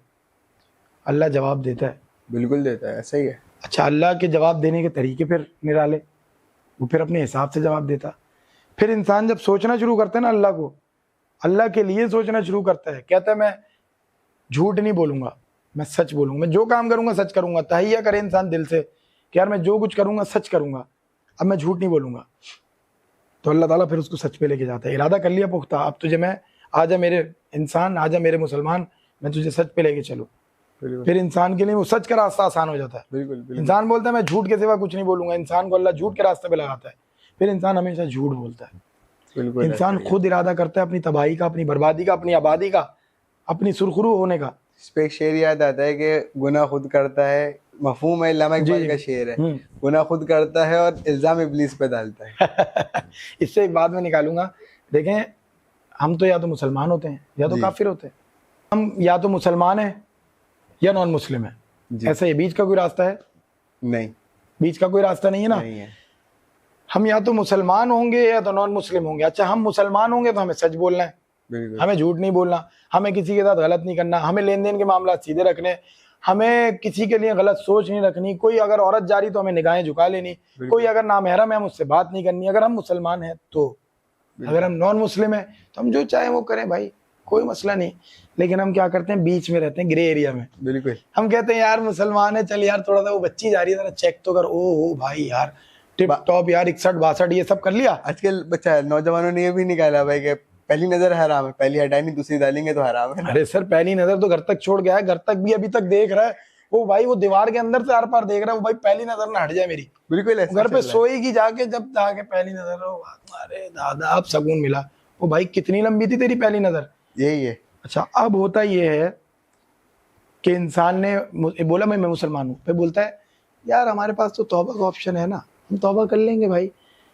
अल्लाह जवाब देता है। बिल्कुल देता है, ऐसा ही है। अच्छा अल्लाह के जवाब देने के तरीके फिर निराले, वो फिर अपने हिसाब से जवाब देता। फिर इंसान जब सोचना शुरू करता है ना अल्लाह को, अल्लाह के लिए सोचना शुरू करता है, कहता है मैं झूठ नहीं बोलूंगा, मैं सच बोलूंगा, मैं जो काम करूंगा सच करूंगा। तहिया करे इंसान दिल से कि यार मैं जो कुछ करूंगा सच करूंगा, अब मैं झूठ नहीं बोलूंगा। तो अल्लाह ताला फिर उसको सच पे लेके जाता है। इरादा कर लिया पुख्ता, अब तुझे मैं, आजा मेरे इंसान, आजा मेरे मुसलमान, मैं तुझे सच पे लेके चलूँ। फिर इंसान के लिए वो सच का रास्ता आसान हो जाता है। बिल्कुल, इंसान बोलता है मैं झूठ के सिवा कुछ नहीं बोलूंगा, इंसान को अल्लाह झूठ के रास्ते पे लगाता है, फिर इंसान हमेशा झूठ बोलता है। इंसान खुद इरादा करता है अपनी तबाही का, अपनी बर्बादी का, अपनी आबादी का, अपनी सुरखरू होने का। इस पे एक शेर याद आता है कि गुनाह खुद करता है, मफहूम है इल्लामा इकबाल का शेर है, गुनाह खुद करता है और इल्जाम इब्लीस पे डालता है। इससे एक बात मैं निकालूंगा, देखें हम तो या तो मुसलमान होते हैं या तो काफिर होते हैं। हम या तो मुसलमान हैं या नॉन मुस्लिम है, ऐसा ये बीच का कोई रास्ता है नहीं, बीच का कोई रास्ता नहीं है ना। नहीं है। हम या तो मुसलमान होंगे या तो नॉन मुस्लिम होंगे। अच्छा हम मुसलमान होंगे तो हमें सच बोलना है, हमें झूठ नहीं बोलना, हमें किसी के साथ गलत नहीं करना, हमें लेन देन के मामला सीधे रखने, हमें किसी के लिए गलत सोच नहीं रखनी, कोई अगर औरत जा रही तो हमें निगाहें झुका लेनी, कोई अगर नामहरम है हम उससे बात नहीं करनी, अगर हम मुसलमान हैं तो। अगर हम नॉन मुस्लिम है तो हम जो चाहे वो करें भाई, कोई मसला नहीं। लेकिन हम क्या करते हैं, बीच में रहते हैं, ग्रे एरिया में। बिल्कुल, हम कहते हैं यार मुसलमान है, चल यार थोड़ा सा वो बच्ची जा रही है, चेक तो कर, ओ हो भाई यार टिप टॉप यार, 61-62 ये सब कर लिया। आजकल बच्चा नौजवानों ने ये भी निकाला भाई कि पहली नजर हराम है, पहली हटाई नहीं दूसरी डालेंगे तो हराम है। अरे सर पहली नजर तो घर तक छोड़ गया है, घर तक भी अभी तक देख रहा है वो भाई, वो दीवार के अंदर से आर पार देख रहा है वो भाई, पहली नजर ना हट जाए मेरी। बिल्कुल, घर पे सोएगी जाके, जब जाके पहली नजर हो, अरे दादा अब सुकून मिला। वो भाई कितनी लंबी थी तेरी पहली नजर, यही है। अच्छा अब होता ये है कि इंसान ने बोला मैं मुसलमान हूँ, फिर बोलता है यार हमारे पास तो तौबा का ऑप्शन है ना, हम तौबा कर लेंगे भाई,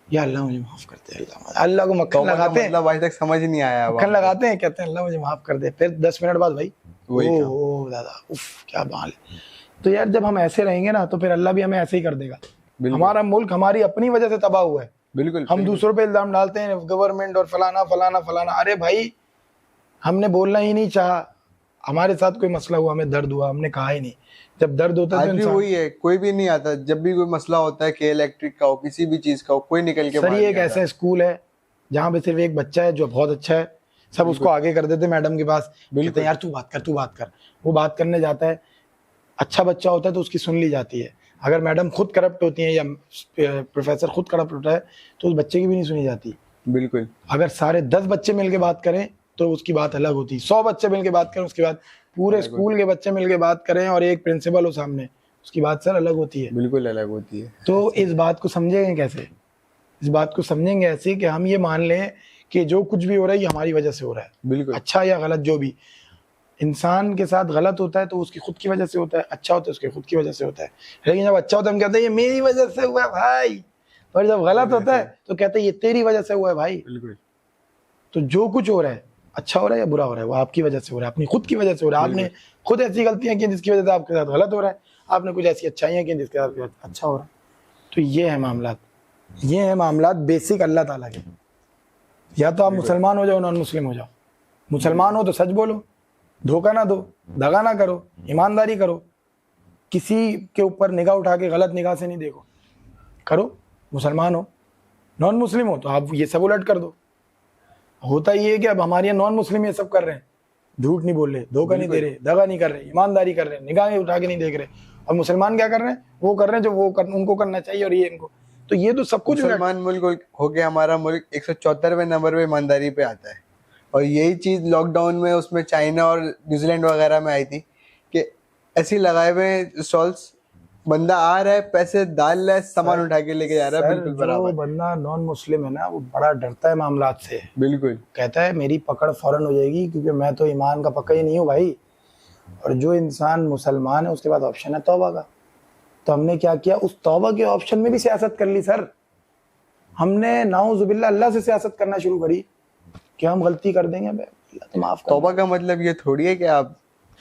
या अल्लाह मुझे माफ कर दे, अल्लाह को मक्खन लगाते हैं, मतलब आज तक समझ नहीं आया, मक्खन लगाते हैं, कहते हैं अल्लाह मुझे माफ कर दे, फिर 10 मिनट बाद भाई ओ दादा उफ क्या बाल है। तो यार जब हम ऐसे रहेंगे ना तो फिर अल्लाह भी हमें ऐसे ही कर देगा। हमारा मुल्क हमारी अपनी वजह से तबाह हुआ है। बिल्कुल, हम दूसरों पे इल्जाम डालते हैं, गवर्नमेंट और फलाना फलाना फलाना। अरे भाई हमने बोलना ही नहीं चाहा, हमारे साथ कोई मसला हुआ, हमें दर्द हुआ, हमने कहा ही नहीं। जब दर्द होता है तो वही है, कोई भी नहीं आता, जब भी कोई मसला होता है कि इलेक्ट्रिक का हो, किसी भी चीज का हो, कोई निकल के। सर ये एक ऐसा स्कूल है जहाँ पे सिर्फ एक बच्चा है जो बहुत अच्छा है, सब उसको आगे कर देते मैडम के पास, बोलते यार तू बात कर तू बात कर। वो बात करने जाता है, अच्छा बच्चा होता है तो उसकी सुन ली जाती है। अगर मैडम खुद करप्ट होती है या प्रोफेसर खुद करप्ट होता है तो उस बच्चे की भी नहीं सुनी जाती। बिल्कुल, अगर सारे 10 बच्चे मिलके बात करें तो उसकी बात अलग होती, 100 बच्चे मिलके बात करें, उसके बाद पूरे स्कूल के बच्चे मिलके बात करें और एक प्रिंसिपल हो सामने, उसकी बात सर अलग होती है। बिल्कुल अलग होती है। तो इस बात को समझेंगे कैसे? इस बात को समझेंगे ऐसे कि हम ये मान लें कि जो कुछ भी हो रहा है ये हमारी वजह से हो रहा है, बिल्कुल। अच्छा या गलत जो भी इंसान के साथ गलत होता है तो उसकी खुद की वजह से होता है, अच्छा होता है उसके खुद की वजह से होता है। लेकिन जब अच्छा होता है हम कहते हैं ये मेरी वजह से हुआ है भाई, और जब गलत होता है तो कहते हैं ये तेरी वजह से हुआ है भाई। बिल्कुल। तो जो कुछ हो रहा है, अच्छा हो रहा है या बुरा हो रहा है, वो आपकी वजह से हो रहा है, अपनी खुद की वजह से हो रहा है। आपने खुद ऐसी गलतियां की जिसकी वजह से आपके साथ गलत हो रहा है, आपने कुछ ऐसी अच्छाइयां की जिसके साथ अच्छा हो रहा है। तो ये है मामला, ये है मामला बेसिक अल्लाह ताला के। या तो आप मुसलमान हो जाओ, नॉन मुस्लिम हो जाओ। मुसलमान हो तो सच बोलो, धोखा ना दो, दगा ना करो, ईमानदारी करो, किसी के ऊपर निगाह उठा के गलत निगाह से नहीं देखो, करो। मुसलमान हो, नॉन मुस्लिम हो तो आप ये सब उलट कर दो। होता ये है कि अब हमारे यहाँ नॉन मुस्लिम ये सब कर रहे हैं, झूठ नहीं बोल रहे, धोखा नहीं दे रहे, दगा नहीं कर रहे, ईमानदारी कर रहे, निगाहें उठा के नहीं देख रहे। और मुसलमान क्या कर रहे हैं? वो कर रहे हैं जो उनको करना चाहिए, और ये इनको। तो ये तो सब कुछ मुसलमान मुल्क हो गया हमारा मुल्क 174वें नंबर पे ईमानदारी पे आता है। और यही चीज लॉकडाउन में उसमें चाइना और न्यूजीलैंड वगैरह में आई थी कि ऐसे लगाए हुए स्टॉल्स, बंदा आ रहा है, पैसे डाल रहा है, सामान उठा के लेके जा रहा है, बिल्कुल बराबर। बंदा नॉन मुस्लिम है ना, वो बड़ा डरता है मामलात से। बिल्कुल। कहता है मेरी पकड़ फौरन हो जाएगी क्योंकि मैं तो ईमान का पक्का ही नहीं हूँ भाई। और जो इंसान मुसलमान है उसके बाद ऑप्शन है तौबा का। तो हमने क्या किया, उस तौबा के ऑप्शन में भी सियासत कर ली सर। हमने नाउजुबिल्लाह अल्लाह से सियासत करना शुरू करी कि हम गलती कर देंगे, अल्लाह तो माफ कर। तौबा का मतलब ये थोड़ी है कि आप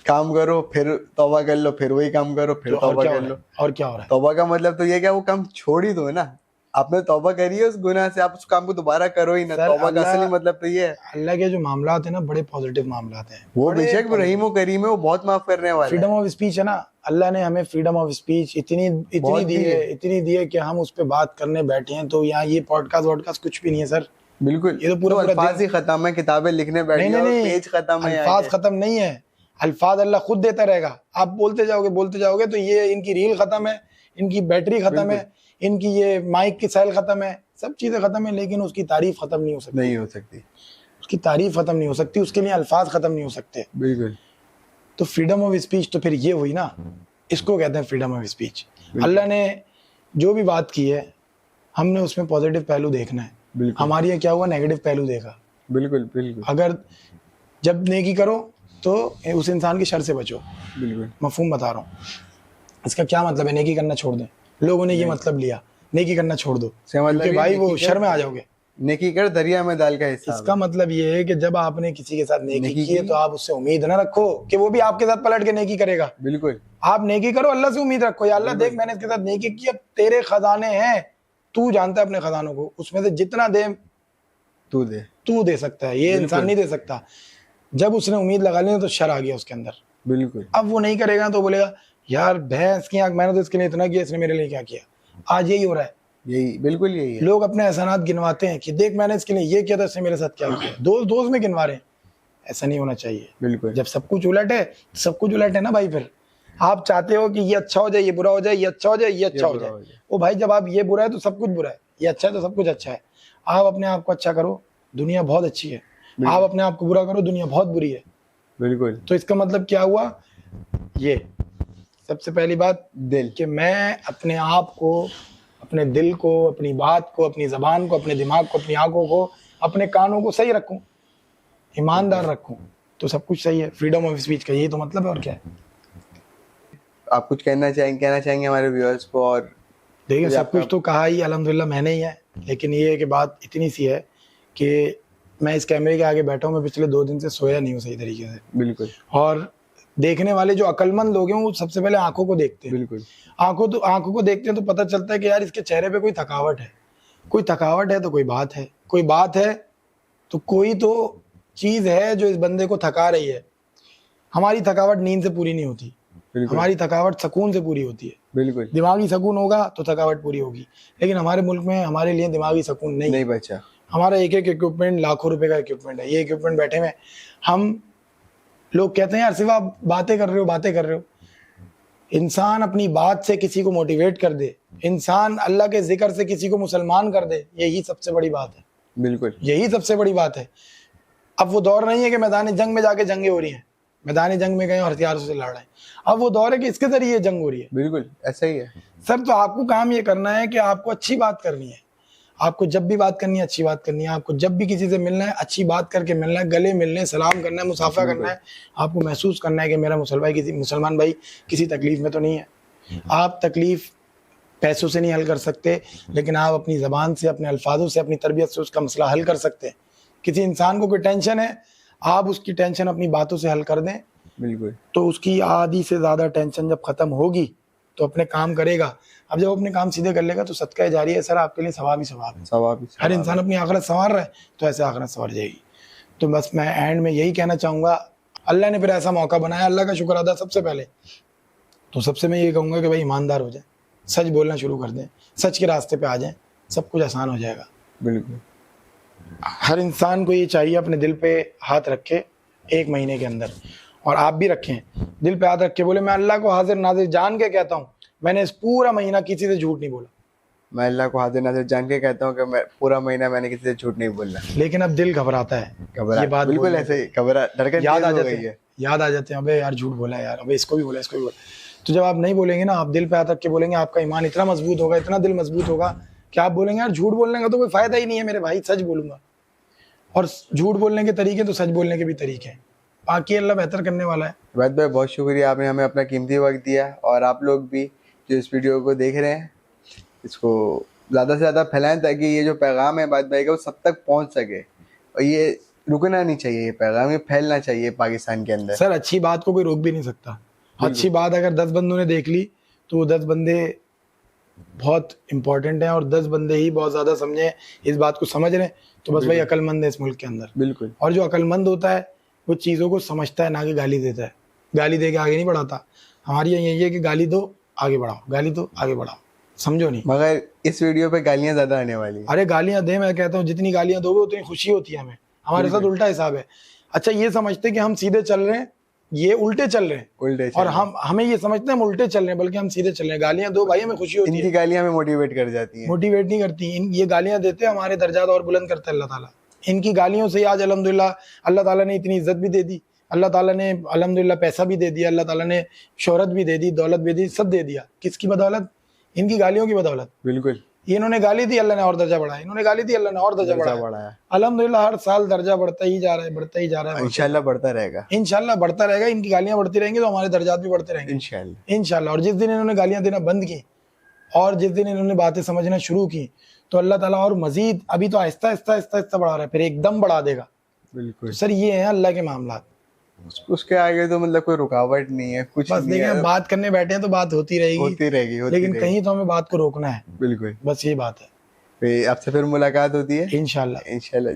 काम करो फिर तौबा कर लो, फिर वही काम करो फिर तौबा कर लो। और क्या हो रहा है? तौबा का मतलब तो ये क्या वो काम छोड़ ही दो ना। आपने तौबा करी है उस गुनाह से, आप उस काम को दोबारा करो ही ना। तौबा का असली मतलब तो ये है। अल्लाह के जो मामलात है ना, बड़े पॉजिटिव मामलात हैं। वो बेशक रहीम व करीम है, वो बहुत माफ करने वाला है। फ्रीडम ऑफ स्पीच है ना, अल्लाह ने हमें फ्रीडम ऑफ स्पीच इतनी दी है कि हम उस पे बात करने बैठे हैं। तो यहाँ ये पॉडकास्ट कुछ भी नहीं है सर। बिल्कुल, ये तो पूरा अल्फाज ही खत्म है, किताबें लिखने बैठे हो, पेज खत्म है, अल्फाज खत्म नहीं है। अल्फाज अल्लाह खुद देता रहेगा, आप बोलते जाओगे तो ये इनकी रील खत्म है, इनकी बैटरी खत्म है, इनकी ये माइक की सेल खत्म है, सब चीजें खत्म है, लेकिन उसकी तारीफ खत्म नहीं हो सकती। उसकी तारीफ खत्म नहीं हो सकती, उसके लिए अल्फाज खत्म नहीं हो सकते। बिल्कुल। तो फ्रीडम ऑफ स्पीच तो फिर ये हुई ना, इसको कहते हैं फ्रीडम ऑफ स्पीच। अल्लाह ने जो भी बात की है हमने उसमें पॉजिटिव पहलू देखना है। हमारे यहाँ क्या हुआ, नेगेटिव पहलू देखा। बिल्कुल बिल्कुल। अगर जब नेकी करो तो उस इंसान की शर से बचो। बिल्कुल मफहूम बता रहा हूँ। इसका क्या मतलब है नेकी करना छोड़ दें? लोगों ने ये मतलब लिया नेकी करना छोड़ दो क्योंकि भाई वो शर में आ जाओगे। नेकी कर दरिया में डाल का हिसाब। इसका मतलब ये है कि जब आपने किसी के साथ नेकी की है तो आप उससे उम्मीद ना रखो कि वो भी आपके साथ पलट के नेकी करेगा। बिल्कुल। आप नेकी करो, अल्लाह से उम्मीद रखो, या अल्लाह देख मैंने इसके साथ नेकी की, अब तेरे खजाने हैं, तू जानता है अपने खजानों को, उसमें से जितना दे तू दे सकता है, ये इंसान नहीं दे सकता। जब उसने उम्मीद लगा ली तो शर आ गया उसके अंदर। बिल्कुल। अब वो नहीं करेगा तो बोलेगा यार भैंस की आंख, मैंने तो इसके लिए इतना किया, इसने मेरे लिए क्या किया। आज यही हो रहा है, बिल्कुल यही है। लोग अपने एहसानात गिनवाते हैं कि देख मैंने इसके लिए ये किया था, इसने मेरे साथ क्या किया। दोस्त में गिनवा रहे हैं, ऐसा नहीं होना चाहिए। बिल्कुल। जब सब कुछ उलट है, सब कुछ उलट है ना भाई। फिर आप चाहते हो कि ये अच्छा हो जाए, ये बुरा हो जाए, ये अच्छा हो जाए, ये अच्छा हो जाए। ओ भाई जब आप ये बुरा है तो सब कुछ बुरा है, ये अच्छा है तो सब कुछ अच्छा है। आप अपने आप को अच्छा करो, दुनिया बहुत अच्छी है। आप अपने आप को बुरा करो, दुनिया बहुत बुरी है। बिल्कुल। तो इसका मतलब क्या हुआ, ये सबसे पहली बात दिल, कि मैं अपने आप को, अपने दिल को, अपनी बात को, अपनी जबान को, अपने दिमाग को, अपनी आंखों को, अपने कानों को सही रखूं, ईमानदार रखूं, तो सब कुछ सही है। फ्रीडम ऑफ स्पीच का यही तो मतलब है, और क्या है। आप कुछ कहना चाहेंगे हमारे व्यूअर्स को? और देखिए सब कुछ तो कहा ही अल्हम्दुलिल्लाह मैंने ही है, लेकिन ये है कि बात इतनी सी है कि मैं इस कैमरे के आगे बैठा हूँ, मैं पिछले 2 दिन से सोया नहीं हूँ सही तरीके से। बिल्कुल। और देखने वाले जो अक्लमंद लोग हैं वो सबसे पहले आंखों को देखते हैं। बिल्कुल। आंखों को देखते हैं तो पता चलता है कि यार इसके चेहरे पे कोई थकावट है। कोई थकावट है तो कोई बात है, कोई बात है तो कोई तो चीज है जो इस बंदे को थका रही है। हमारी थकावट नींद से पूरी नहीं होती, हमारी थकावट सुकून से पूरी होती है। बिल्कुल। दिमागी सुकून होगा तो थकावट पूरी होगी, लेकिन हमारे मुल्क में हमारे लिए दिमागी सुकून नहीं बचा। हमारा एक इक्विपमेंट लाखों रुपए का इक्विपमेंट है। ये इक्विपमेंट बैठे में हम लोग कहते हैं यार सिर्फ आप बातें कर रहे हो। इंसान अपनी बात से किसी को मोटिवेट कर दे, इंसान अल्लाह के जिक्र से किसी को मुसलमान कर दे, यही सबसे बड़ी बात है। बिल्कुल, यही सबसे बड़ी बात है। अब वो दौर नहीं है कि मैदान जंग में जाके जंगें हो रही हैं, मैदानी जंग में गए और हथियारों से लड़ रहे हैं। अब वो दौर है कि इसके जरिए जंग हो रही है। बिल्कुल ऐसा ही है सर, तो आपको काम ये करना है कि आपको अच्छी बात करनी है। आपको जब भी बात करनी है अच्छी बात करनी है। आपको जब भी किसी से मिलना है अच्छी बात करके मिलना है, गले मिलने, सलाम करना है, मुसाफा करना है। आपको महसूस करना है कि मेरा मुसलमान भाई किसी तकलीफ में तो नहीं है। आप तकलीफ पैसों से नहीं हल कर सकते, लेकिन आप अपनी ज़बान से, अपने अल्फाजों से, अपनी तरबियत से उसका मसला हल कर सकते हैं। किसी इंसान को कोई टेंशन है, आप उसकी टेंशन अपनी बातों से हल कर दें, बिल्कुल, तो उसकी आधी से ज़्यादा टेंशन जब ख़त्म होगी तो अपने काम करेगा। अब जब अपने काम सीधे कर लेगा तो सदका जारी है सर, आपके लिए सवाब ही सवाब है। सवाब ही हर इंसान अपनी आखिरत संवार रहा है तो ऐसे आखिरत संवर जाएगी। तो बस मैं एंड में यही कहना चाहूँगा, अल्लाह ने फिर ऐसा मौका बनाया, अल्लाह का शुक्र अदा सबसे पहले। तो सबसे मैं ये कहूँगा कि भाई ईमानदार हो जाए, सच बोलना शुरू कर दें, सच के रास्ते पे आ जाएं, सब कुछ आसान हो जाएगा। बिल्कुल, हर इंसान को ये चाहिए अपने दिल पे हाथ रखे 1 महीने के अंदर, और आप भी रखें, दिल पे हाथ रख के बोले मैं अल्लाह को हाजिर नाजिर जान के कहता हूँ, मैंने इस पूरा महीना किसी से झूठ नहीं बोला। मैं अल्लाह को हाजिर नाजिर जान के कहता हूँ कि मैं पूरा महीना मैंने किसी से झूठ नहीं बोला। लेकिन अब दिल घबराता है, घबरा, ये बात बिल्कुल ऐसे ही घबरा, धड़कन याद आ तेज हो जाते गई हैं, है। याद आ जाते हैं, अबे यार झूठ बोला यार, अबे इसको भी बोला, इसको भी बोला। तो जब आप नहीं बोलेंगे ना, आप दिल पे हाथ रख के बोलेंगे, आपका ईमान इतना मजबूत होगा, इतना दिल मजबूत होगा कि आप बोलेंगे यार झूठ बोलने का तो कोई फायदा ही नहीं है मेरे भाई, सच बोलूंगा। और झूठ बोलने के तरीके तो सच बोलने के भी तरीके हैं, बाकी अल्लाह बेहतर करने वाला है। वैद भाई बहुत शुक्रिया, आपने हमें अपना कीमती वक्त दिया, और आप लोग भी जो इस वीडियो को देख रहे हैं इसको ज़्यादा से ज़्यादा फैलाएं ताकि ये जो पैगाम है वैद भाई का वो सब तक पहुंच सके, और ये रुकना नहीं चाहिए, ये पैगाम ये फैलना चाहिए पाकिस्तान के अंदर। सर अच्छी बात को कोई रोक भी नहीं सकता। अच्छी बात अगर 10 बंदों ने देख ली तो वो 10 बंदे बहुत इंपॉर्टेंट हैं, और 10 बंदे ही बहुत ज़्यादा समझे, इस बात को समझ रहे हैं, तो बस भाई अक्लमंद है इस मुल्क के अंदर। बिल्कुल, और जो अक्लमंद होता है वो चीज़ों को समझता है, ना कि गाली देता है। गाली दे के आगे नहीं बढ़ाता। हमारी यही है कि गाली दो आगे बढ़ाओ, गाली दो आगे बढ़ाओ, समझो नहीं। मगर इस वीडियो पे गालियां ज़्यादा आने वाली हैं। अरे गालियां दे, मैं कहता हूँ जितनी गालियां दोगे उतनी खुशी होती है हमें। हमारे साथ उल्टा हिसाब है। अच्छा ये समझते कि हम सीधे चल रहे हैं, ये उल्टे चल रहे हैं, उल्टे और हमें ये समझते हैं हम उल्टे चल रहे हैं, बल्कि हम सीधे चल रहे हैं। गालियां दो भाई, हमें खुशी होती है। इनकी गालियां हमें मोटिवेट कर जाती हैं। मोटिवेट नहीं करती, ये गालियां देते हैं हमारे दर्जात और बुलंद करता है अल्लाह ताला। इनकी गालियों से आज अल्हम्दुलिल्लाह अल्लाह ताला ने इतनी इज्जत भी दे दी, अल्लाह ताला ने अल्हम्दुलिल्लाह पैसा भी दे दिया, अल्लाह ताला ने शोहरत भी दे दी, दौलत भी दी, सब दे दिया। किसकी बदौलत? इनकी गालियों की बदौलत। बिल्कुल, ये इन्होंने गाली दी, अल्लाह ने और दर्जा बढ़ाया, इन्होंने गाली दी, अल्लाह ने और दर्जा बढ़ाया। अल्हम्दुलिल्लाह हर साल दर्जा बढ़ता ही जा रहा है, बढ़ता ही जा रहा है, इंशाल्लाह बढ़ता रहेगा, इंशाल्लाह बढ़ता रहेगा। इनकी गालियां बढ़ती रहेंगी तो हमारे दर्जात भी बढ़ते रहेंगे इंशाल्लाह। और जिस दिन इन्होंने गालियां देना बंद की और जिस दिन इन्होंने बातें समझना शुरू की तो अल्लाह ताला और मजीद, अभी तो आहिस्ता आहिस्ता आहिस्ता आहिस्ता बढ़ा रहा है, फिर एकदम बढ़ा देगा। बिल्कुल सर ये है अल्लाह के मामला। उसके आगे तो मतलब कोई रुकावट नहीं है, कुछ बस नहीं है। बात करने बैठे हैं तो बात होती रहेगी, लेकिन कहीं तो हमें बात को रोकना है। बिल्कुल, बस ये बात है। आपसे फिर मुलाकात होती है इंशाल्लाह।